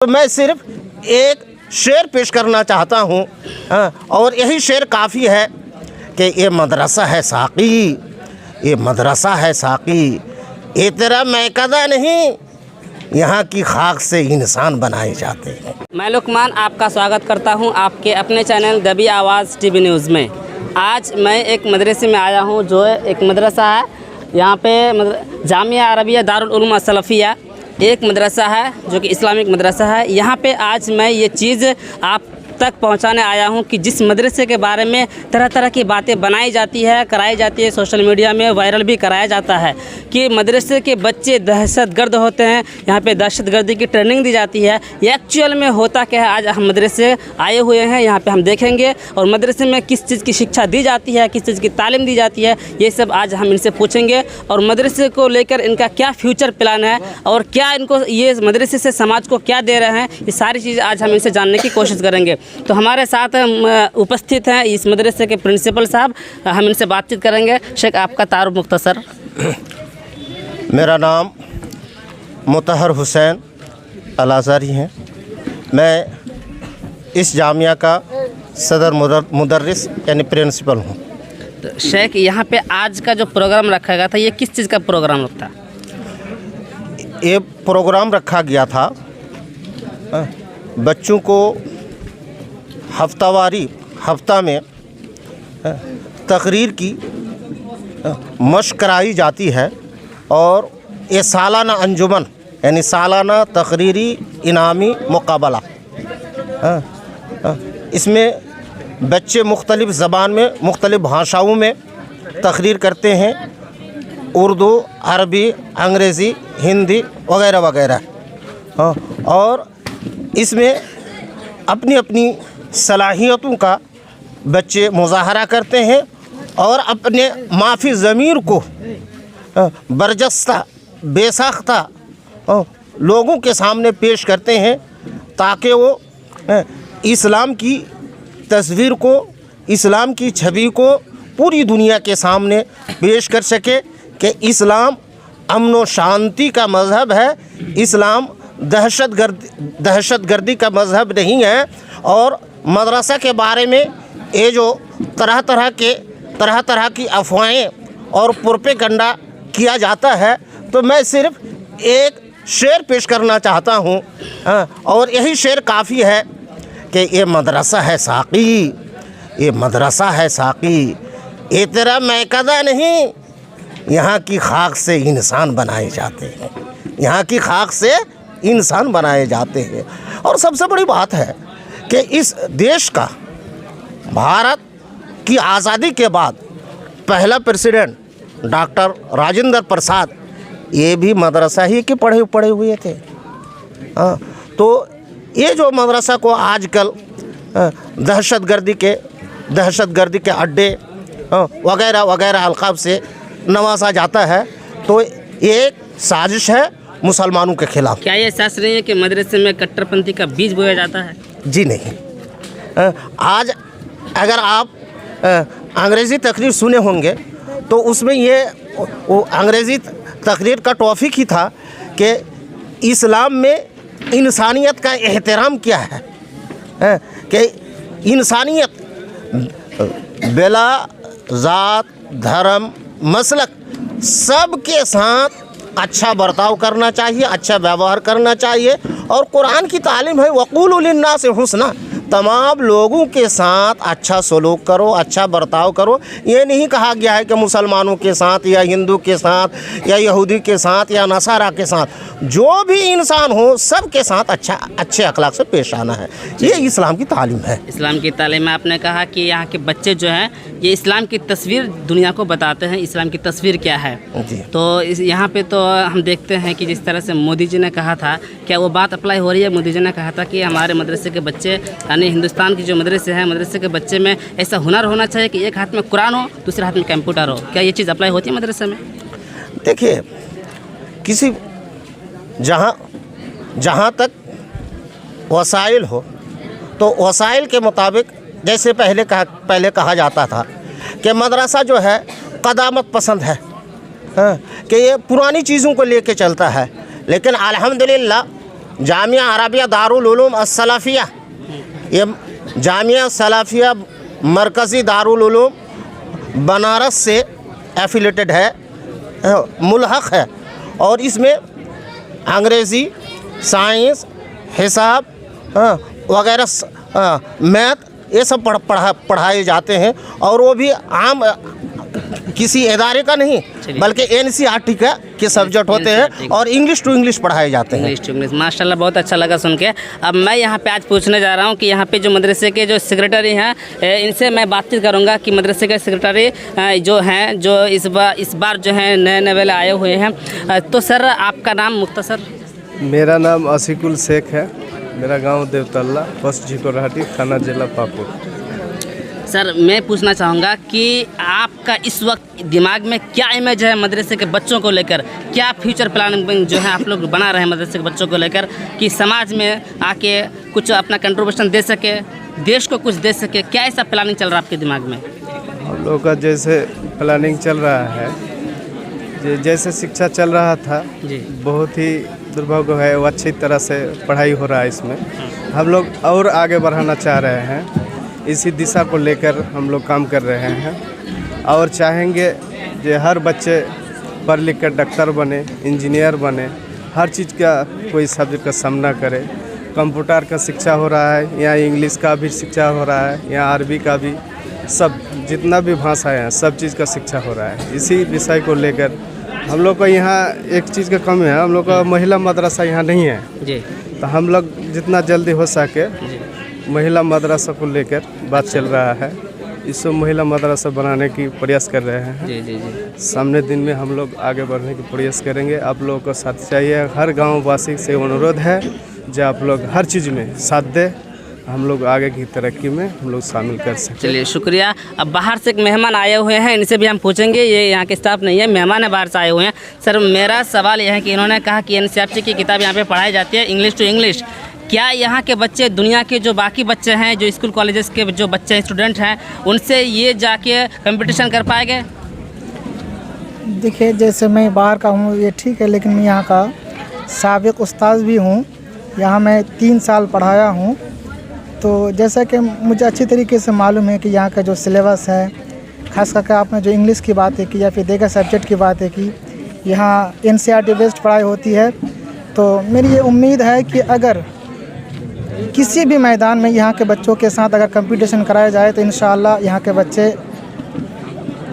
तो मैं सिर्फ एक शेर पेश करना चाहता हूँ, और यही शेर काफ़ी है कि ये मदरसा है साक़ी, ये मदरसा है साक़ी, ये तेरा मैकदा नहीं, यहाँ की खाक से इंसान बनाए जाते हैं। मैं लुकमान आपका स्वागत करता हूँ आपके अपने चैनल दबी आवाज़ टीवी न्यूज़ में। आज मैं एक मदरसे में आया हूँ जो एक मदरसा है, यहाँ पे जामिया अरबिया दारुल उलूम असलफ़िया एक मदरसा है जो कि इस्लामिक मदरसा है। यहाँ पे आज मैं ये चीज़ आप तक पहुँचाने आया हूँ कि जिस मदरसे के बारे में तरह तरह की बातें बनाई जाती है, कराई जाती है, सोशल मीडिया में वायरल भी कराया जाता है कि मदरसे के बच्चे दहशतगर्द होते हैं, यहाँ पे दहशतगर्दी की ट्रेनिंग दी जाती है। ये एक्चुअल में होता क्या है, आज हम मदरसे आए हुए हैं, यहाँ पे हम देखेंगे और मदरसे में किस चीज़ की शिक्षा दी जाती है, किस चीज़ की तालीम दी जाती है, ये सब आज हम इनसे पूछेंगे। और मदरसे को लेकर इनका क्या फ्यूचर प्लान है और क्या इनको ये मदरसे से समाज को क्या दे रहे हैं, ये सारी चीज़ आज हम इनसे जानने की कोशिश करेंगे। तो हमारे साथ उपस्थित हैं इस मदरसे के प्रिंसिपल साहब, हम इनसे बातचीत करेंगे। शेख, आपका तारुफ मुख्तसर। मेरा नाम मुतहर हुसैन अल अज़हरी है। मैं इस जामिया का सदर मुदर्रिस यानी प्रिंसिपल हूँ। तो शेख, यहाँ पे आज का जो प्रोग्राम रखा गया था, ये किस चीज़ का प्रोग्राम था? ये प्रोग्राम रखा गया था बच्चों को हफ्ता में तकरीर की मशक़ कराई जाती है और ये सालाना अंजुमन यानी सालाना तकरीरी इनामी मुकाबला, इसमें बच्चे मुख्तलिफ़ ज़बान में मुख्तलिफ़ भाषाओं में तकरीर करते हैं, उर्दू, अरबी, अंग्रेज़ी, हिंदी वगैरह वगैरह। और इसमें अपनी अपनी सलाहियतों का बच्चे मुज़ाहरा करते हैं और अपने माफ़ी ज़मीर को बरजस्ता बेसाख्ता लोगों के सामने पेश करते हैं ताकि वो इस्लाम की तस्वीर को, इस्लाम की छवि को पूरी दुनिया के सामने पेश कर सके कि इस्लाम अमन व शांति का मज़हब है, इस्लाम दहशतगर्दी का मज़हब नहीं है। और मदरसा के बारे में ये जो तरह तरह की अफवाहें और प्रोपेगेंडा किया जाता है, तो मैं सिर्फ एक शेर पेश करना चाहता हूँ, और यही शेर काफ़ी है कि ये मदरसा है साक़ी, ये मदरसा है साक़ी, ये तेरा मैकदा नहीं, यहाँ की खाक से इंसान बनाए जाते हैं, यहाँ की खाक से इंसान बनाए जाते हैं। और सबसे बड़ी बात है कि इस देश का भारत की आज़ादी के बाद पहला प्रेसिडेंट डॉक्टर राजेंद्र प्रसाद, ये भी मदरसा ही के पढ़े हुए थे। तो ये जो मदरसा को आजकल दहशतगर्दी के अड्डे वगैरह वगैरह अलक़ाब से नवाजा जाता है, तो ये एक साजिश है मुसलमानों के ख़िलाफ़। क्या ये एहसास नहीं है कि मदरसे में कट्टरपंथी का बीज बोया जाता है? जी नहीं। आज अगर आप अंग्रेज़ी तकरीर सुने होंगे तो उसमें ये वो अंग्रेज़ी तकरीर का टॉपिक ही था कि इस्लाम में इंसानियत का एहतराम क्या है, कि इंसानियत बिला ज़ात, धर्म, मसलक सब के साथ अच्छा बर्ताव करना चाहिए, अच्छा व्यवहार करना चाहिए। और कुरान की तालीम है वक़ूलू लिन्नासि हुस्ना, तमाम लोगों के साथ अच्छा सलूक करो, अच्छा बर्ताव करो। ये नहीं कहा गया है कि मुसलमानों के साथ या हिंदू के साथ या यहूदी के साथ या नसारा के साथ, जो भी इंसान हो सब के साथ अच्छे अखलाक से पेश आना है। ये इस्लाम की तालीम है। इस्लाम की तालीम में आपने कहा कि यहाँ के बच्चे जो हैं ये इस्लाम की तस्वीर दुनिया को बताते हैं, इस्लाम की तस्वीर क्या है। तो यहाँ पे तो हम देखते हैं कि जिस तरह से मोदी जी ने कहा था, क्या वो बात अप्लाई हो रही है? मोदी जी ने कहा था कि हमारे मदरसे के बच्चे, यानी हिंदुस्तान की जो मदरसे हैं, मदरसे के बच्चे में ऐसा हुनर होना चाहिए कि एक हाथ में कुरान हो, दूसरे हाथ में कंप्यूटर हो। क्या ये चीज़ अप्लाई होती है मदरसे में? देखिए, किसी जहाँ तक वसाइल हो तो वसाइल के मुताबिक, जैसे पहले कहा जाता था कि मदरसा जो है क़दामत पसंद है, कि ये पुरानी चीज़ों को लेके चलता है। लेकिन अल्हम्दुलिल्लाह जामिया अरबिया दारुल उलूम अस्सलाफिया, ये जामिया सलाफिया मरकज़ी दारुल उलूम बनारस से एफिलेटेड है, मुल्हक है, और इसमें अंग्रेज़ी, साइंस, हिसाब वगैरह, मैथ, ये सब पढ़ाए जाते हैं। और वो भी आम किसी इदारे का नहीं बल्कि NCERT के सब्जेक्ट होते हैं और इंग्लिश टू इंग्लिश पढ़ाए जाते हैं। इंग्लिश टू इंग्लिश, माशाल्लाह, बहुत अच्छा लगा सुन के। अब मैं यहाँ पे आज पूछने जा रहा हूँ कि यहाँ पे जो मदरसे के जो सेक्रेटरी हैं, इनसे मैं बातचीत करूँगा कि मदरसे के सेक्रेटरी जो हैं, जो इस बार जो हैं नए वाले आए हुए हैं। तो सर, आपका नाम मुख्तसर? मेरा नाम असीकुल शेख है, मेरा गांव देवतल्ला, पोस्ट झिकोरहाटी, थाना जिला पाकुड़। सर, मैं पूछना चाहूँगा कि आपका इस वक्त दिमाग में क्या इमेज है मदरसे के बच्चों को लेकर? क्या फ्यूचर प्लानिंग जो है आप लोग बना रहे हैं मदरसे के बच्चों को लेकर कि समाज में आके कुछ अपना कंट्रीब्यूशन दे सके, देश को कुछ दे सके? क्या ऐसा प्लानिंग चल रहा है आपके दिमाग में? हम लोग का जैसे प्लानिंग चल रहा है, जैसे शिक्षा चल रहा था जी, बहुत ही दुर्भाग्य है, वो अच्छी तरह से पढ़ाई हो रहा है। इसमें हम लोग और आगे बढ़ाना चाह रहे हैं, इसी दिशा को लेकर हम लोग काम कर रहे हैं और चाहेंगे कि हर बच्चे पढ़ लिख कर डॉक्टर बने, इंजीनियर बने, हर चीज़ का कोई सब्जेक्ट का सामना करे। कंप्यूटर का शिक्षा हो रहा है, यहाँ इंग्लिश का भी शिक्षा हो रहा है, यहाँ अरबी का भी, सब जितना भी भाषाएँ हैं सब चीज़ का शिक्षा हो रहा है। इसी विषय को लेकर हम लोग का यहाँ एक चीज़ का कमी है, हम लोग का महिला मदरसा यहाँ नहीं है जी, तो हम लोग जितना जल्दी हो सके महिला मदरसा को लेकर बात चल रहा है, इसको महिला मदरसा बनाने की प्रयास कर रहे हैं। जी जी जी, सामने दिन में हम लोग आगे बढ़ने की प्रयास करेंगे। आप लोगों को साथ चाहिए, हर गांव वासी से अनुरोध है जो आप लोग हर चीज़ में साथ दे, हम लोग आगे की तरक्की में हम लोग शामिल कर सकें। चलिए, शुक्रिया। अब बाहर से एक मेहमान आए हुए हैं, इनसे भी हम पूछेंगे। ये यहाँ के स्टाफ नहीं है, मेहमान है, बाहर से आए हुए हैं। सर, मेरा सवाल यह है कि इन्होंने कहा कि NCERT की किताब यहाँ पे पढ़ाई जाती है इंग्लिश टू इंग्लिश। क्या यहाँ के बच्चे दुनिया के जो बाकी बच्चे हैं, जो स्कूल कॉलेजेस के जो बच्चे स्टूडेंट हैं, उनसे ये जाके कंपटीशन कर पाएंगे? देखिए, जैसे मैं बाहर का हूँ ये ठीक है, लेकिन मैं यहाँ का साबिक उस्ताद भी हूँ, यहाँ मैं 3 साल पढ़ाया हूँ। तो जैसा कि मुझे अच्छी तरीके से मालूम है कि यहाँ का जो सिलेबस है, ख़ास करके आपने जो इंग्लिश की बातें की या फिर दीगर सब्जेक्ट की बातें की, यहाँ NCERT बेस्ड पढ़ाई होती है। तो मेरी ये उम्मीद है कि अगर किसी भी मैदान में यहाँ के बच्चों के साथ अगर कंपटीशन कराया जाए तो इंशाअल्लाह यहाँ के बच्चे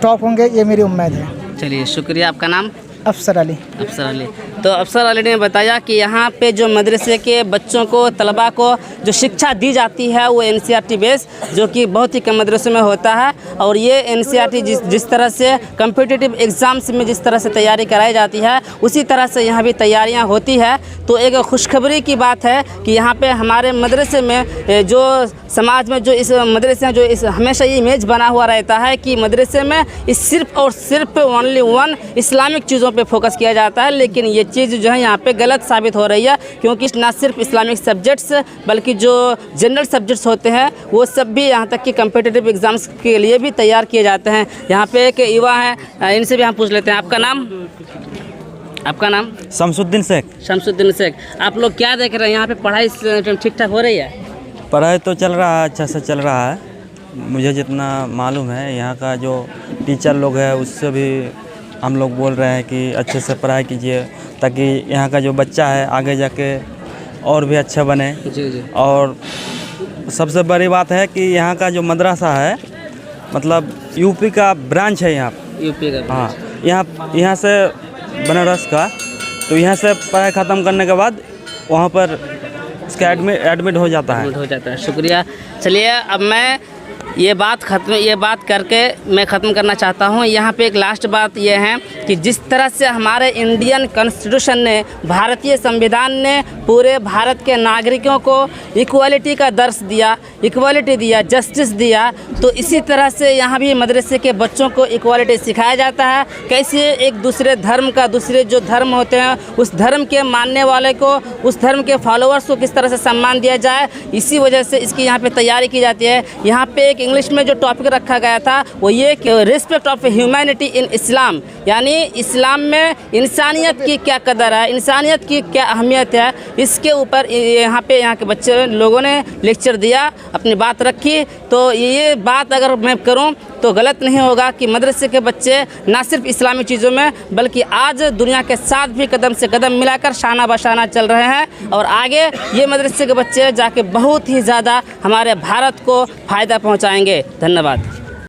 टॉप होंगे, ये मेरी उम्मीद है। चलिए, शुक्रिया। आपका नाम? अफसर अली। अफसर अली। तो अफसर अली ने बताया कि यहाँ पे जो मदरसे के बच्चों को, तलबा को जो शिक्षा दी जाती है वो NCERT बेस, जो कि बहुत ही कम मदरसों में होता है। और ये NCERT जिस तरह से कम्पिटिटिव एग्ज़ाम्स में जिस तरह से तैयारी कराई जाती है, उसी तरह से यहाँ भी तैयारियाँ होती है। तो एक खुशखबरी की बात है कि यहाँ पे हमारे मदरसे में जो समाज में जो इस मदरसे में जो इस हमेशा ये इमेज बना हुआ रहता है कि मदरसे में इस सिर्फ़ और सिर्फ ओनली वन इस्लामिक चीज़ों पे फोकस किया जाता है। लेकिन ये चीज़ जो है यहाँ पे गलत साबित हो रही है, क्योंकि ना सिर्फ इस्लामिक सब्जेक्ट्स बल्कि जो जनरल सब्जेक्ट्स होते हैं वो सब भी यहाँ तक कि कम्पिटिटिव एग्ज़ाम्स के लिए भी तैयार किए जाते हैं। यहाँ पे एक युवा है, इनसे भी हम पूछ लेते हैं। आपका नाम? आपका नाम? शमसुद्दीन शेख। शमसुद्दीन शेख, आप लोग क्या देख रहे हैं यहाँ पे? पढ़ाई ठीक ठाक हो रही है? पढ़ाई तो चल रहा है, अच्छा से चल रहा है। मुझे जितना मालूम है यहाँ का जो टीचर लोग हैं उससे भी हम लोग बोल रहे हैं कि अच्छे से पढ़ाई कीजिए, ताकि यहाँ का जो बच्चा है आगे जाके और भी अच्छा बने। जी जी। और सबसे बड़ी बात है कि यहाँ का जो मदरसा है, मतलब यूपी का ब्रांच है यहाँ। यूपी का? हाँ, यहाँ से बनारस का, तो यहाँ से पढ़ाई ख़त्म करने के बाद वहाँ पर उसका एडमिट हो जाता है। शुक्रिया। चलिए, अब मैं ये बात करके मैं ख़त्म करना चाहता हूँ। यहाँ पे एक लास्ट बात ये है कि जिस तरह से हमारे इंडियन कॉन्स्टिट्यूशन ने, भारतीय संविधान ने पूरे भारत के नागरिकों को इक्वालिटी का दर्स दिया, इक्वालिटी दिया, जस्टिस दिया, तो इसी तरह से यहाँ भी मदरसे के बच्चों को इक्वालिटी सिखाया जाता है। कैसे एक दूसरे धर्म का, दूसरे जो धर्म होते हैं उस धर्म के मानने वाले को, उस धर्म के फॉलोअर्स को किस तरह से सम्मान दिया जाए, इसी वजह से इसकी यहाँ पे तैयारी की जाती है। यहाँ पे एक इंग्लिश में जो टॉपिक रखा गया था वो ये कि रिस्पेक्ट ऑफ ह्यूमैनिटी इन इस्लाम, यानी इस्लाम में इंसानियत की क्या कदर है, इंसानियत की क्या अहमियत है, इसके ऊपर यहाँ के बच्चे लोगों ने लेक्चर दिया, अपनी बात रखी। तो ये बात अगर मैं करूँ तो गलत नहीं होगा कि मदरसे के बच्चे ना सिर्फ इस्लामी चीज़ों में बल्कि आज दुनिया के साथ भी कदम से कदम मिलाकर शाना बशाना चल रहे हैं और आगे ये मदरसे के बच्चे जाके बहुत ही ज़्यादा हमारे भारत को फ़ायदा पहुंचाएंगे। धन्यवाद।